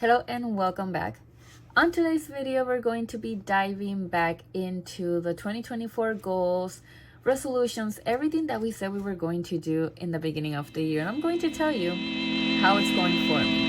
Hello and welcome back. On today's video, we're going to be diving back into the 2024 goals, resolutions, everything that we said we were going to do in the beginning of the year. And I'm going to tell you how it's going for me.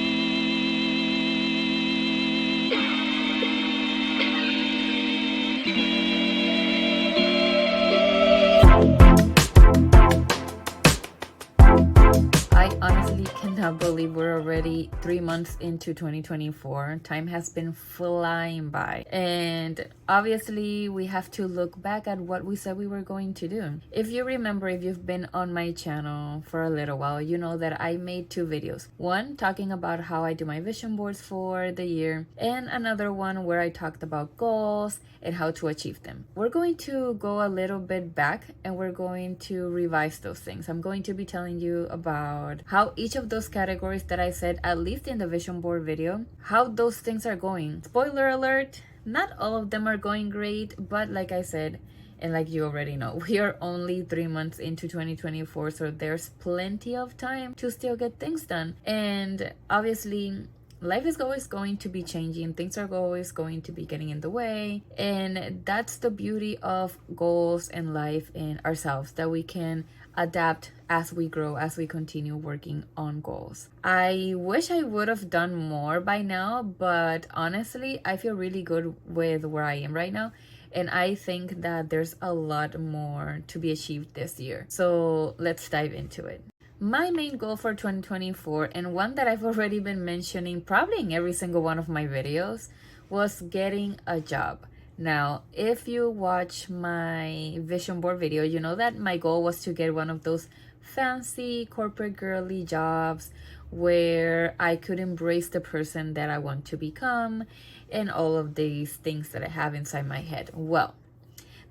I honestly cannot believe we're already 3 months into 2024. Time has been flying by. And obviously, we have to look back at what we said we were going to do. If you remember, if you've been on my channel for a little while, you know that I made two videos. One talking about how I do my vision boards for the year, and another one where I talked about goals and how to achieve them. We're going to go a little bit back and we're going to revise those things. I'm going to be telling you about how each of those categories that I said, at least in the vision board video, how those things are going. Spoiler alert, not all of them are going great, but like I said, and like you already know, we are only 3 months into 2024, so there's plenty of time to still get things done. And obviously, life is always going to be changing. Things are always going to be getting in the way. And that's the beauty of goals and life and ourselves, that we can adapt as we grow, as we continue working on goals. I wish I would have done more by now, but honestly, I feel really good with where I am right now. And I think that there's a lot more to be achieved this year. So let's dive into it. My main goal for 2024, and one that I've already been mentioning probably in every single one of my videos, was getting a job. Now, if you watch my vision board video, you know that my goal was to get one of those fancy corporate girly jobs where I could embrace the person that I want to become and all of these things that I have inside my head. Well,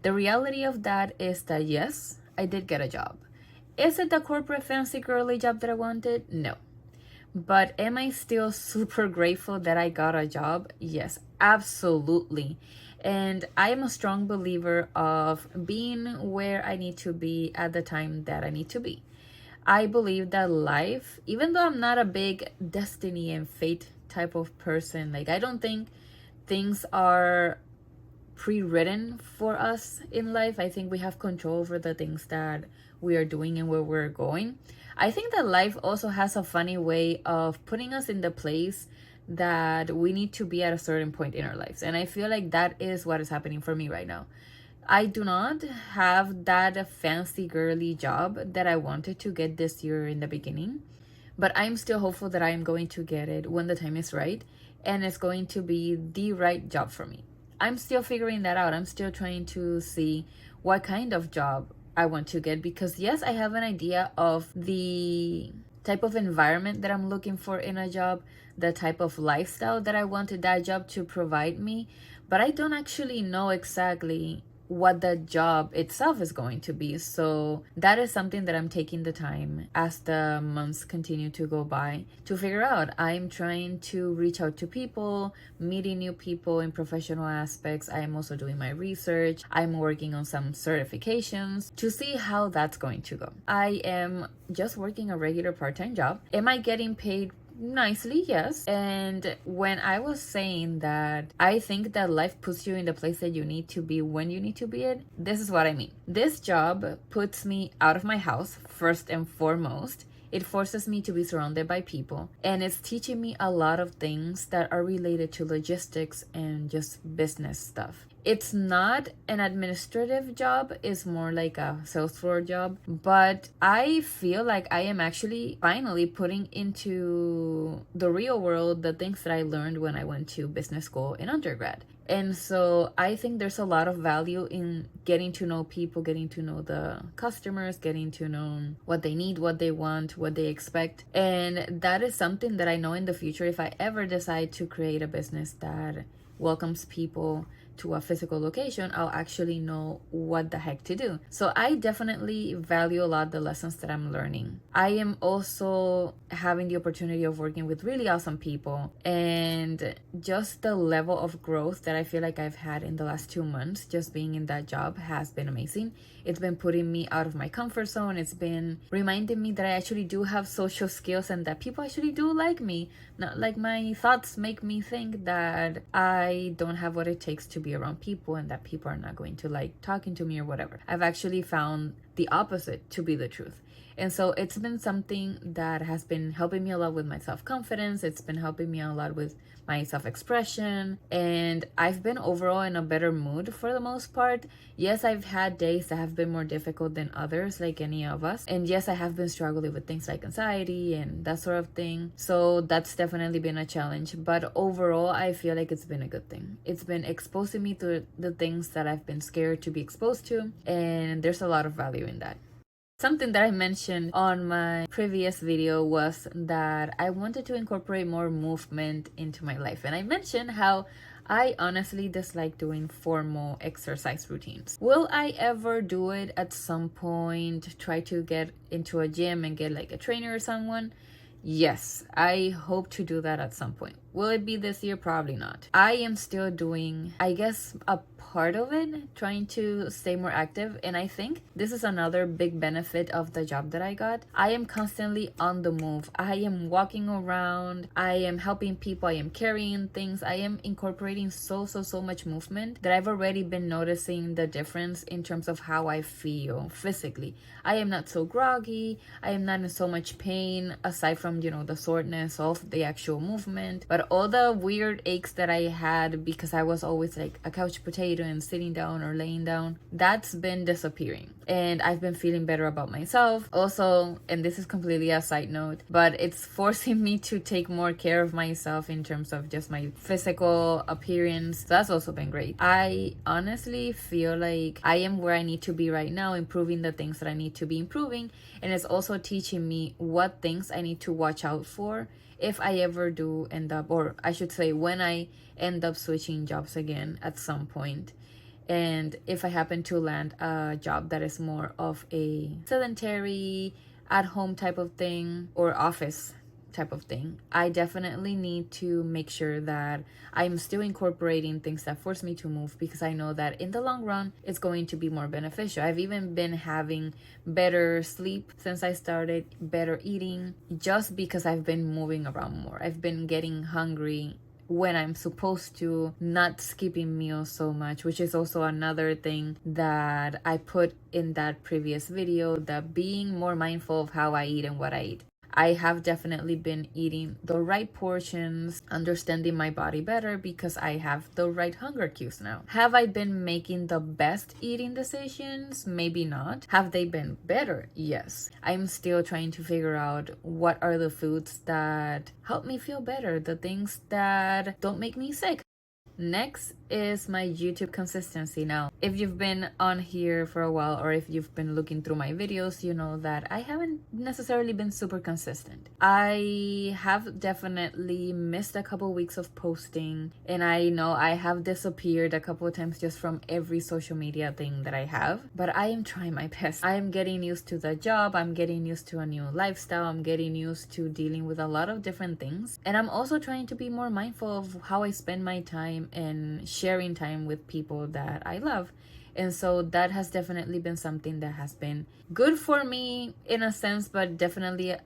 the reality of that is that yes, I did get a job. Is it the corporate fancy girly job that I wanted? No. But am I still super grateful that I got a job? Yes, absolutely. And I am a strong believer of being where I need to be at the time that I need to be. I believe that life, even though I'm not a big destiny and fate type of person, like I don't think things are pre-written for us in life. I think we have control over the things that we are doing and where we're going. I think that life also has a funny way of putting us in the place that we need to be at a certain point in our lives. And I feel like that is what is happening for me right now. I do not have that fancy girly job that I wanted to get this year in the beginning, but I'm still hopeful that I am going to get it when the time is right, and it's going to be the right job for me. I'm still figuring that out. I'm still trying to see what kind of job I want to get, because yes, I have an idea of the type of environment that I'm looking for in a job, the type of lifestyle that I wanted that job to provide me, but I don't actually know exactly what the job itself is going to be. So that is something that I'm taking the time as the months continue to go by to figure out. I'm trying to reach out to people, meeting new people in professional aspects. I am also doing my research. I'm working on some certifications to see how that's going to go. I am just working a regular part-time job. Am I getting paid nicely? Yes. And when I was saying that I think that life puts you in the place that you need to be when you need to be it, this is what I mean. This job puts me out of my house first and foremost. It forces me to be surrounded by people, and it's teaching me a lot of things that are related to logistics and just business stuff. It's not an administrative job, it's more like a sales floor job, but I feel like I am actually finally putting into the real world the things that I learned when I went to business school in undergrad. And so I think there's a lot of value in getting to know people, getting to know the customers, getting to know what they need, what they want, what they expect. And that is something that I know in the future, if I ever decide to create a business that welcomes people to a physical location, I'll actually know what the heck to do. So I definitely value a lot the lessons that I'm learning. I am also having the opportunity of working with really awesome people, and just the level of growth that I feel like I've had in the last 2 months just being in that job has been amazing. It's been putting me out of my comfort zone. It's been reminding me that I actually do have social skills and that people actually do like me. Not like my thoughts make me think that I don't have what it takes to be around people and that people are not going to like talking to me or whatever. I've actually found the opposite to be the truth. And so it's been something that has been helping me a lot with my self-confidence. It's been helping me a lot with my self-expression. And I've been overall in a better mood for the most part. Yes, I've had days that have been more difficult than others, like any of us. And yes, I have been struggling with things like anxiety and that sort of thing. So that's definitely been a challenge. But overall, I feel like it's been a good thing. It's been exposing me to the things that I've been scared to be exposed to. And there's a lot of value in that. Something that I mentioned on my previous video was that I wanted to incorporate more movement into my life. And I mentioned how I honestly dislike doing formal exercise routines. Will I ever do it at some point? Try to get into a gym and get like a trainer or someone? Yes, I hope to do that at some point. Will it be this year? Probably not. I am still doing, I guess, a part of it, trying to stay more active. And I think this is another big benefit of the job that I got. I am constantly on the move. I am walking around. I am helping people. I am carrying things. I am incorporating so much movement that I've already been noticing the difference in terms of how I feel physically. I am not so groggy. I am not in so much pain aside from, the soreness of the actual movement. But all the weird aches that I had because I was always like a couch potato and sitting down or laying down, that's been disappearing. And I've been feeling better about myself. Also, and this is completely a side note, but it's forcing me to take more care of myself in terms of just my physical appearance. So that's also been great. I honestly feel like I am where I need to be right now, improving the things that I need to be improving. And it's also teaching me what things I need to watch out for if I ever do end up, or I should say when I end up switching jobs again at some point. And if I happen to land a job that is more of a sedentary, at-home type of thing or office type of thing, I definitely need to make sure that I'm still incorporating things that force me to move, because I know that in the long run it's going to be more beneficial. I've even been having better sleep since I started, better eating, just because I've been moving around more. I've been getting hungry when I'm supposed to, not skipping meals so much, which is also another thing that I put in that previous video, that being more mindful of how I eat and what I eat. I have definitely been eating the right portions, understanding my body better because I have the right hunger cues now. Have I been making the best eating decisions? Maybe not. Have they been better? Yes. I'm still trying to figure out what are the foods that help me feel better, the things that don't make me sick. Next is my YouTube consistency. Now, if you've been on here for a while, or if you've been looking through my videos, you know that I haven't necessarily been super consistent. I have definitely missed a couple weeks of posting, and I know I have disappeared a couple of times just from every social media thing that I have, but I am trying my best. I am getting used to the job, I'm getting used to a new lifestyle, I'm getting used to dealing with a lot of different things, and I'm also trying to be more mindful of how I spend my time and sharing time with people that I love. And so that has definitely been something that has been good for me in a sense, but definitely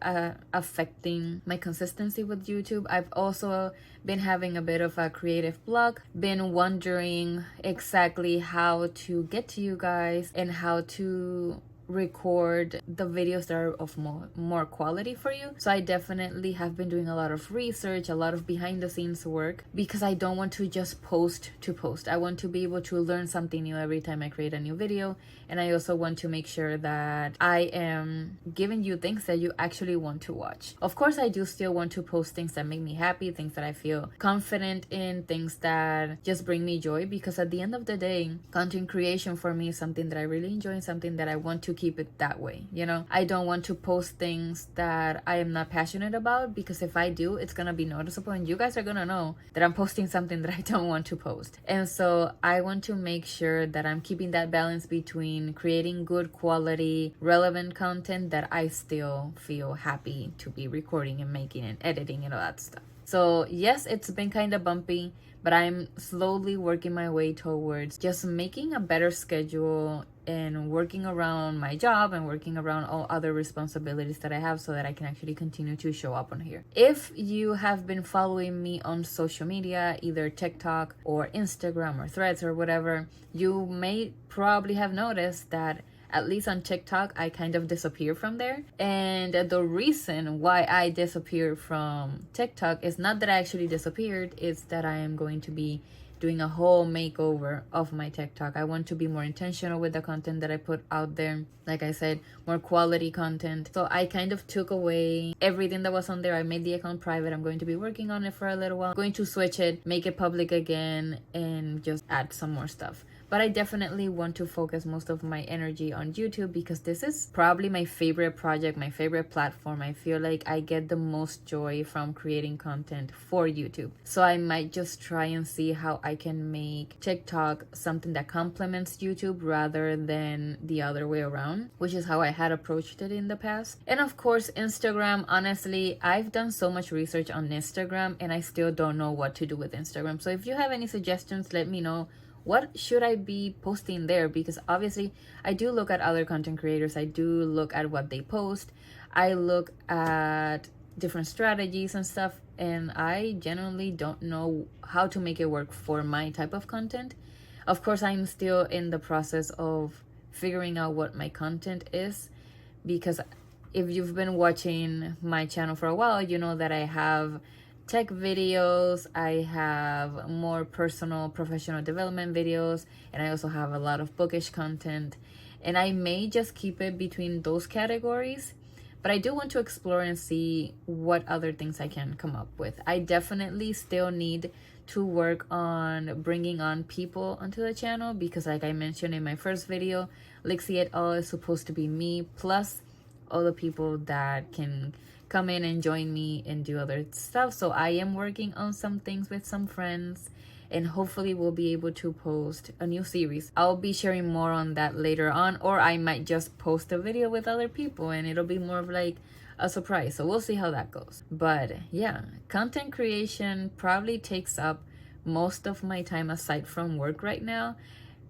affecting my consistency with YouTube. I've also been having a bit of a creative block, been wondering exactly how to get to you guys and how to record the videos that are of more quality for you. So I definitely have been doing a lot of research, a lot of behind the scenes work, because I don't want to just post to post. I want to be able to learn something new every time I create a new video, and I also want to make sure that I am giving you things that you actually want to watch. Of course, I do still want to post things that make me happy, things that I feel confident in, things that just bring me joy, because at the end of the day, content creation for me is something that I really enjoy and something that I want to keep it that way. I don't want to post things that I am not passionate about, because if I do, it's gonna be noticeable and you guys are gonna know that I'm posting something that I don't want to post. And so I want to make sure that I'm keeping that balance between creating good quality, relevant content that I still feel happy to be recording and making and editing and all that stuff. So yes, it's been kind of bumpy, but I'm slowly working my way towards just making a better schedule and working around my job and working around all other responsibilities that I have so that I can actually continue to show up on here. If you have been following me on social media, either TikTok or Instagram or Threads or whatever, you may probably have noticed that at least on TikTok, I kind of disappear from there. And the reason why I disappeared from TikTok is not that I actually disappeared, it's that I am going to be doing a whole makeover of my TikTok. I want to be more intentional with the content that I put out there. Like I said, more quality content. So I kind of took away everything that was on there. I made the account private. I'm going to be working on it for a little while. I'm going to switch it, make it public again, and just add some more stuff. But I definitely want to focus most of my energy on YouTube because this is probably my favorite project, my favorite platform. I feel like I get the most joy from creating content for YouTube. So I might just try and see how I can make TikTok something that complements YouTube rather than the other way around, which is how I had approached it in the past. And of course, Instagram, honestly, I've done so much research on Instagram and I still don't know what to do with Instagram. So if you have any suggestions, let me know. What should I be posting there? Because obviously I do look at other content creators. I do look at what they post. I look at different strategies and stuff. And I genuinely don't know how to make it work for my type of content. Of course, I'm still in the process of figuring out what my content is. Because if you've been watching my channel for a while, you know that I have tech videos, I have more personal professional development videos, and I also have a lot of bookish content, and I may just keep it between those categories, but I do want to explore and see what other things I can come up with. I definitely still need to work on bringing on people onto the channel because like I mentioned in my first video, Lixie et al. Is supposed to be me plus all the people that can come in and join me and do other stuff. So I am working on some things with some friends and hopefully we'll be able to post a new series. I'll be sharing more on that later on, or I might just post a video with other people and it'll be more of like a surprise. So we'll see how that goes. But yeah, content creation probably takes up most of my time aside from work right now.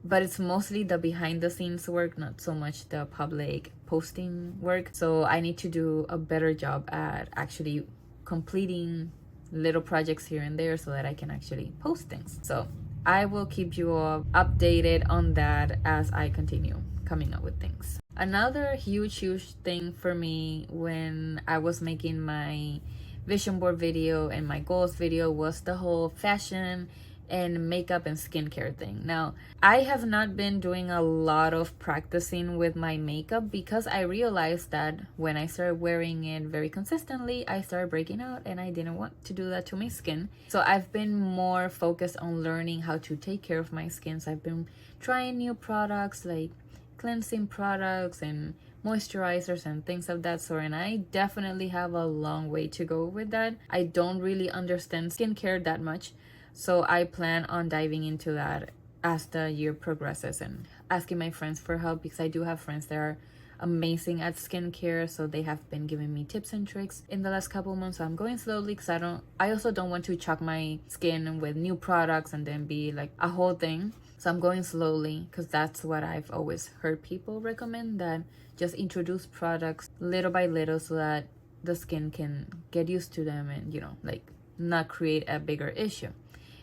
But it's mostly the behind the scenes work, not so much the public posting work. So I need to do a better job at actually completing little projects here and there so that I can actually post things. So I will keep you all updated on that as I continue coming up with things. Another huge thing for me when I was making my vision board video and my goals video was the whole fashion and makeup and skincare thing. Now, I have not been doing a lot of practicing with my makeup because I realized that when I started wearing it very consistently, I started breaking out and I didn't want to do that to my skin. So I've been more focused on learning how to take care of my skin. So I've been trying new products like cleansing products and moisturizers and things of that sort, and I definitely have a long way to go with that. I don't really understand skincare that much. So I plan on diving into that as the year progresses and asking my friends for help because I do have friends that are amazing at skincare. So they have been giving me tips and tricks in the last couple months. So I'm going slowly because I also don't want to chuck my skin with new products and then be like a whole thing. So I'm going slowly because that's what I've always heard people recommend, that just introduce products little by little so that the skin can get used to them and, you know, like not create a bigger issue.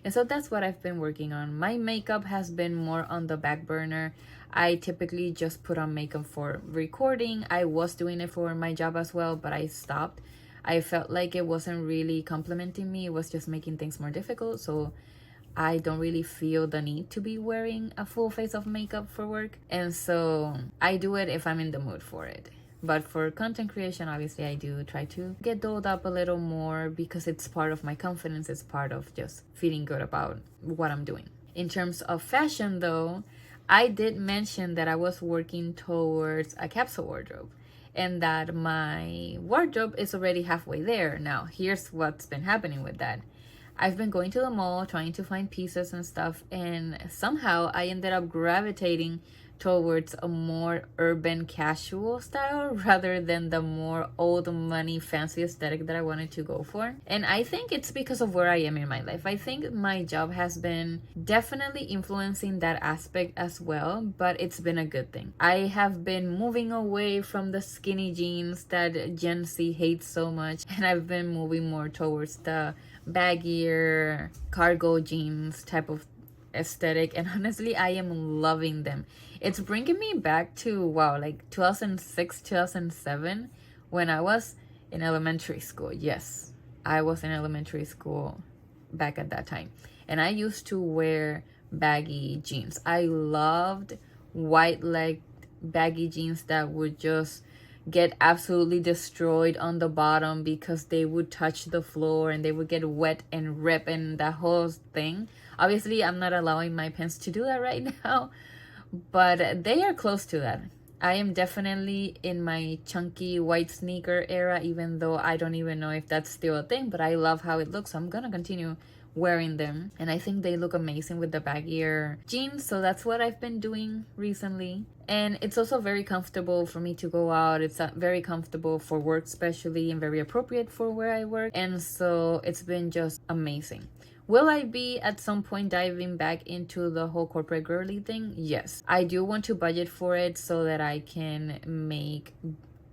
And so that's what I've been working on. My makeup has been more on the back burner. I typically just put on makeup for recording. I was doing it for my job as well, but I stopped. I felt like it wasn't really complimenting me. It was just making things more difficult. So I don't really feel the need to be wearing a full face of makeup for work. And so I do it if I'm in the mood for it. But for content creation, obviously, I do try to get dolled up a little more because it's part of my confidence. It's part of just feeling good about what I'm doing. In terms of fashion, though, I did mention that I was working towards a capsule wardrobe and that my wardrobe is already halfway there. Now, here's what's been happening with that. I've been going to the mall trying to find pieces and stuff, and somehow I ended up gravitating towards a more urban casual style rather than the more old money fancy aesthetic that I wanted to go for. And I think it's because of where I am in my life. I think my job has been definitely influencing that aspect as well, but it's been a good thing. I have been moving away from the skinny jeans that Gen Z hates so much, and I've been moving more towards the baggier cargo jeans type of aesthetic, and honestly I am loving them. It's bringing me back to, wow, like 2006, 2007, when I was in elementary school. Yes, I was in elementary school back at that time, and I used to wear baggy jeans. I loved white leg baggy jeans that would just get absolutely destroyed on the bottom because they would touch the floor and they would get wet and rip and that whole thing. Obviously, I'm not allowing my pants to do that right now, but they are close to that. I am definitely in my chunky white sneaker era, even though I don't even know if that's still a thing, but I love how it looks, so I'm gonna continue wearing them, and I think they look amazing with the baggier jeans. So that's what I've been doing recently, and it's also very comfortable for me to go out. It's very comfortable for work especially, and very appropriate for where I work, and so it's been just amazing. Will I be at some point diving back into the whole corporate girly thing? Yes, I do want to budget for it so that I can make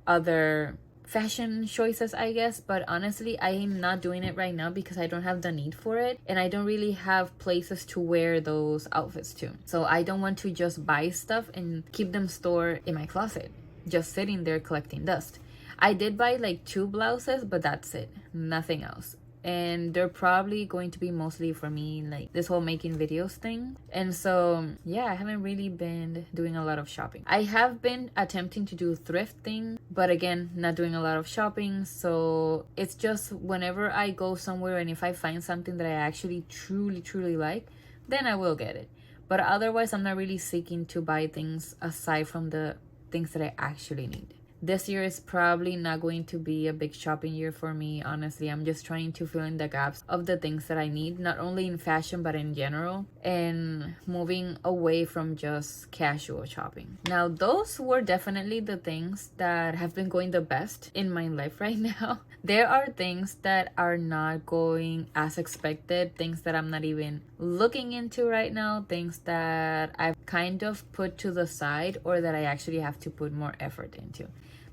other fashion choices, I guess. But honestly, I am not doing it right now because I don't have the need for it, and I don't really have places to wear those outfits to. So I don't want to just buy stuff and keep them stored in my closet, just sitting there collecting dust. I did buy like 2 blouses, but that's it, nothing else. And they're probably going to be mostly for me, like this whole making videos thing. And so yeah, I haven't really been doing a lot of shopping. I have been attempting to do thrifting, but again, not doing a lot of shopping. So it's just whenever I go somewhere and if I find something that I actually truly like, then I will get it. But otherwise, I'm not really seeking to buy things aside from the things that I actually need. This year is probably not going to be a big shopping year for me, honestly. I'm just trying to fill in the gaps of the things that I need, not only in fashion but in general, and moving away from just casual shopping. Now, those were definitely the things that have been going the best in my life right now. There are things that are not going as expected, things that I'm not even looking into right now, things that I've kind of put to the side or that I actually have to put more effort into.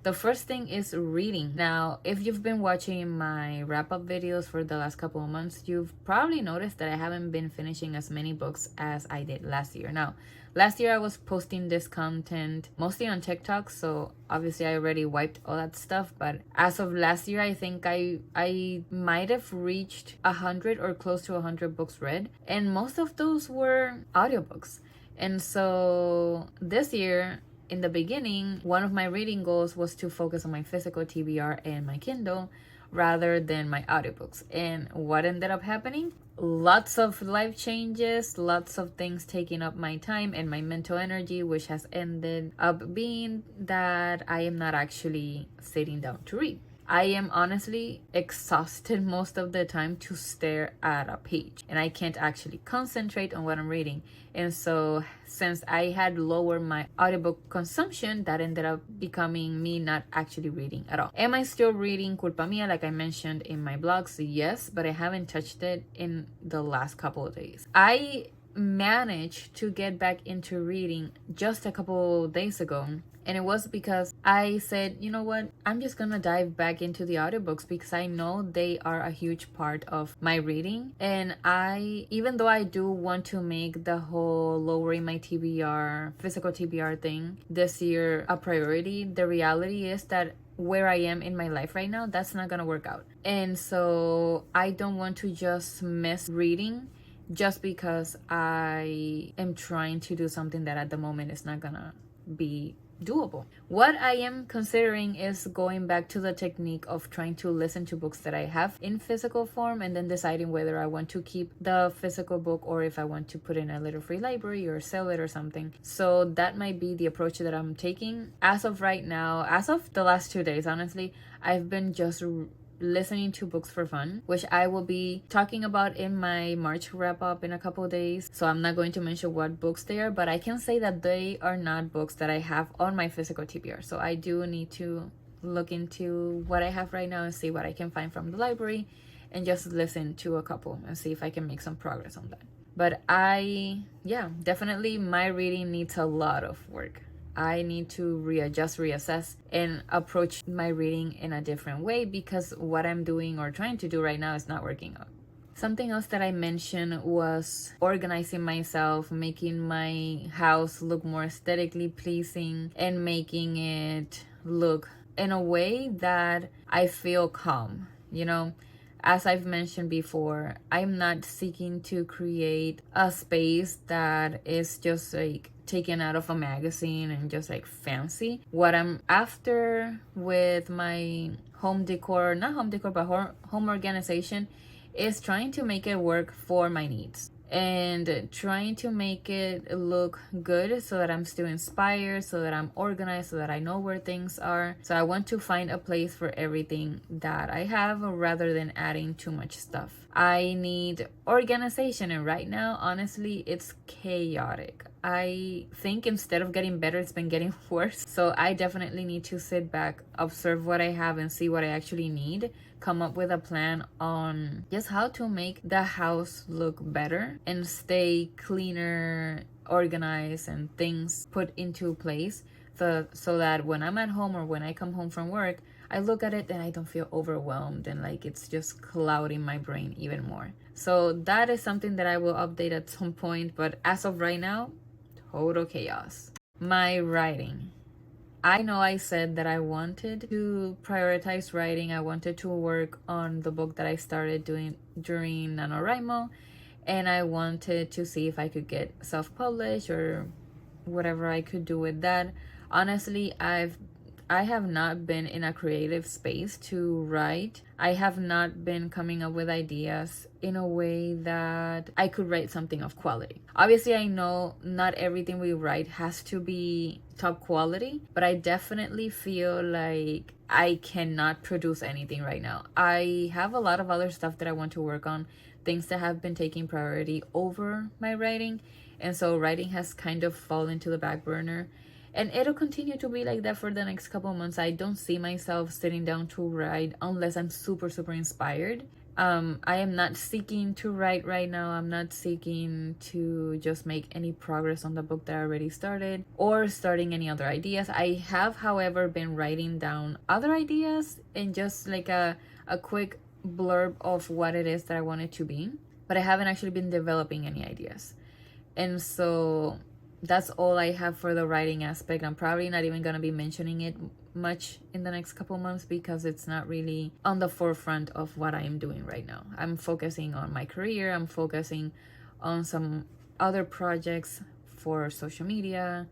The first thing is reading. Now, if you've been watching my wrap-up videos for the last couple of months, you've probably noticed that I haven't been finishing as many books as I did last year. Now, last year I was posting this content mostly on TikTok, so obviously I already wiped all that stuff. But as of last year, I think I might have reached 100 or close to 100 books read, and most of those were audiobooks. And so this year, in the beginning, one of my reading goals was to focus on my physical TBR and my Kindle rather than my audiobooks. And what ended up happening? Lots of life changes, lots of things taking up my time and my mental energy, which has ended up being that I am not actually sitting down to read. I am honestly exhausted most of the time to stare at a page, and I can't actually concentrate on what I'm reading. And so since I had lowered my audiobook consumption, that ended up becoming me not actually reading at all. Am I still reading Culpa Mia like I mentioned in my blogs? Yes, but I haven't touched it in the last couple of days. I managed to get back into reading just a couple days ago, and it was because I said, you know what, I'm just gonna dive back into the audiobooks because I know they are a huge part of my reading. And even though I do want to make the whole lowering my TBR, physical TBR thing this year a priority, the reality is that where I am in my life right now, that's not gonna work out. And so I don't want to just miss reading just because I am trying to do something that at the moment is not gonna be doable. What I am considering is going back to the technique of trying to listen to books that I have in physical form and then deciding whether I want to keep the physical book or if I want to put in a little free library or sell it or something. So that might be the approach that I'm taking. As of right now, as of the last 2 days, honestly, I've been just listening to books for fun, which I will be talking about in my March wrap up in a couple days. So I'm not going to mention what books they are, but I can say that they are not books that I have on my physical TBR. So I do need to look into what I have right now and see what I can find from the library and just listen to a couple and see if I can make some progress on that. But definitely my reading needs a lot of work. I need to readjust, reassess, and approach my reading in a different way because what I'm doing or trying to do right now is not working out. Something else that I mentioned was organizing myself, making my house look more aesthetically pleasing, and making it look in a way that I feel calm. As I've mentioned before, I'm not seeking to create a space that is just like taken out of a magazine and just like fancy. What I'm after with my home decor, not home decor, but home organization, is trying to make it work for my needs and trying to make it look good so that I'm still inspired, so that I'm organized, so that I know where things are. So I want to find a place for everything that I have rather than adding too much stuff. I need organization, and right now, honestly, it's chaotic. I think instead of getting better, it's been getting worse. So I definitely need to sit back, observe what I have, and see what I actually need. Come up with a plan on just how to make the house look better and stay cleaner, organized, and things put into place so that when I'm at home or when I come home from work, I look at it and I don't feel overwhelmed and like it's just clouding my brain even more. So that is something that I will update at some point, but as of right now, total chaos. My writing. I know I said that I wanted to prioritize writing. I wanted to work on the book that I started doing during NaNoWriMo, and I wanted to see if I could get self-published or whatever I could do with that. Honestly, I have not been in a creative space to write. I have not been coming up with ideas in a way that I could write something of quality. Obviously, I know not everything we write has to be top quality, but I definitely feel like I cannot produce anything right now. I have a lot of other stuff that I want to work on, things that have been taking priority over my writing, and so writing has kind of fallen to the back burner. And it'll continue to be like that for the next couple of months. I don't see myself sitting down to write unless I'm super, super inspired. I am not seeking to write right now. I'm not seeking to just make any progress on the book that I already started or starting any other ideas. I have, however, been writing down other ideas and just like a quick blurb of what it is that I want it to be. But I haven't actually been developing any ideas. And so that's all I have for the writing aspect. I'm probably not even going to be mentioning it much in the next couple months because it's not really on the forefront of what I am doing right now. I'm focusing on my career. I'm focusing on some other projects for social media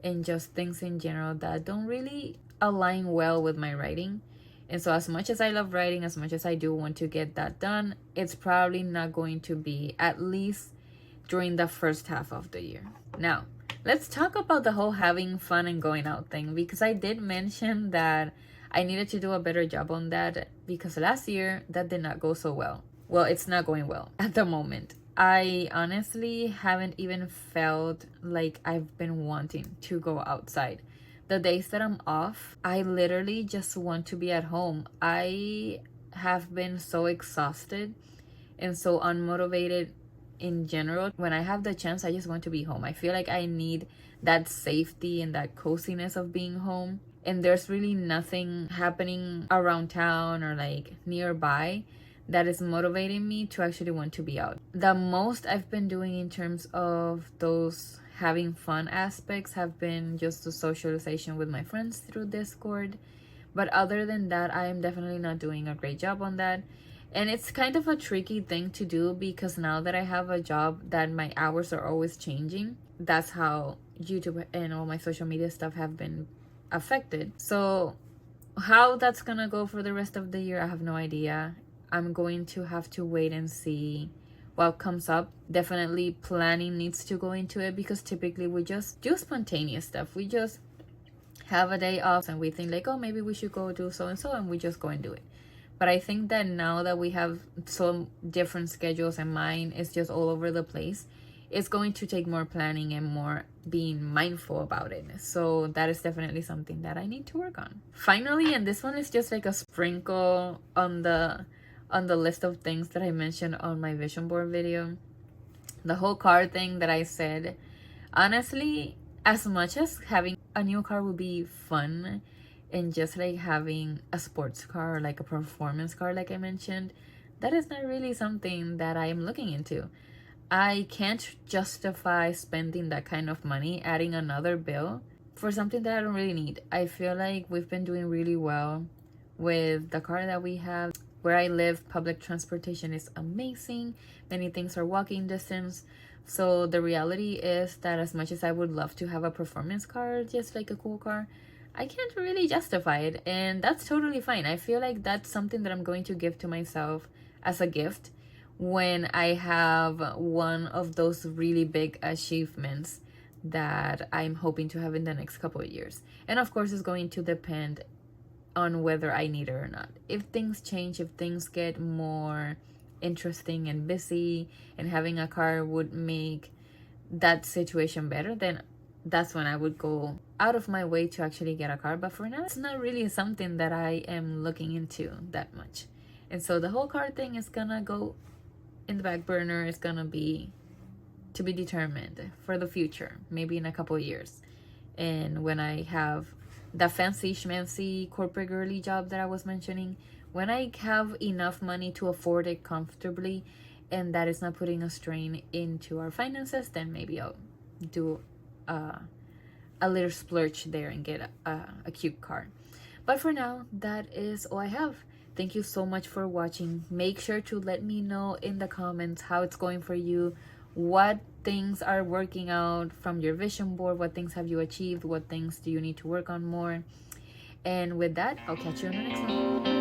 and just things in general that don't really align well with my writing. And so as much as I love writing, as much as I do want to get that done, it's probably not going to be at least during the first half of the year. Now, let's talk about the whole having fun and going out thing, because I did mention that I needed to do a better job on that because last year that did not go so well. Well, it's not going well at the moment. I honestly haven't even felt like I've been wanting to go outside. The days that I'm off, I literally just want to be at home. I have been so exhausted and so unmotivated in general. When I have the chance, I just want to be home. I feel like I need that safety and that coziness of being home. And there's really nothing happening around town or like nearby that is motivating me to actually want to be out. The most I've been doing in terms of those having fun aspects have been just the socialization with my friends through Discord. But other than that, I am definitely not doing a great job on that. And it's kind of a tricky thing to do because now that I have a job that my hours are always changing, that's how YouTube and all my social media stuff have been affected. So how that's gonna go for the rest of the year, I have no idea. I'm going to have to wait and see what comes up. Definitely planning needs to go into it because typically we just do spontaneous stuff. We just have a day off and we think like, oh, maybe we should go do so and so, and we just go and do it. But I think that now that we have so different schedules and mine is just all over the place, it's going to take more planning and more being mindful about it. So that is definitely something that I need to work on. Finally, and this one is just like a sprinkle on the list of things that I mentioned on my vision board video. The whole car thing that I said, honestly, as much as having a new car would be fun and just like having a sports car, like a performance car, like I mentioned, that is not really something that I am looking into. I can't justify spending that kind of money, adding another bill for something that I don't really need. I feel like we've been doing really well with the car that we have. Where I live, public transportation is amazing. Many things are walking distance. So the reality is that as much as I would love to have a performance car, just like a cool car, I can't really justify it. And that's totally fine. I feel like that's something that I'm going to give to myself as a gift when I have one of those really big achievements that I'm hoping to have in the next couple of years. And of course, it's going to depend on whether I need it or not. If things change, if things get more interesting and busy, and having a car would make that situation better, then that's when I would go out of my way to actually get a car. But for now, it's not really something that I am looking into that much. And so the whole car thing is gonna go in the back burner. It's gonna be to be determined for the future, maybe in a couple of years. And when I have the fancy schmancy corporate girly job that I was mentioning, when I have enough money to afford it comfortably and that is not putting a strain into our finances, then maybe I'll do a little splurge there and get a cute car. But for now, that is all I have. Thank you so much for watching. Make sure to let me know in the comments how it's going for you, what things are working out from your vision board, what things have you achieved, what things do you need to work on more. And with that, I'll catch you on the next one.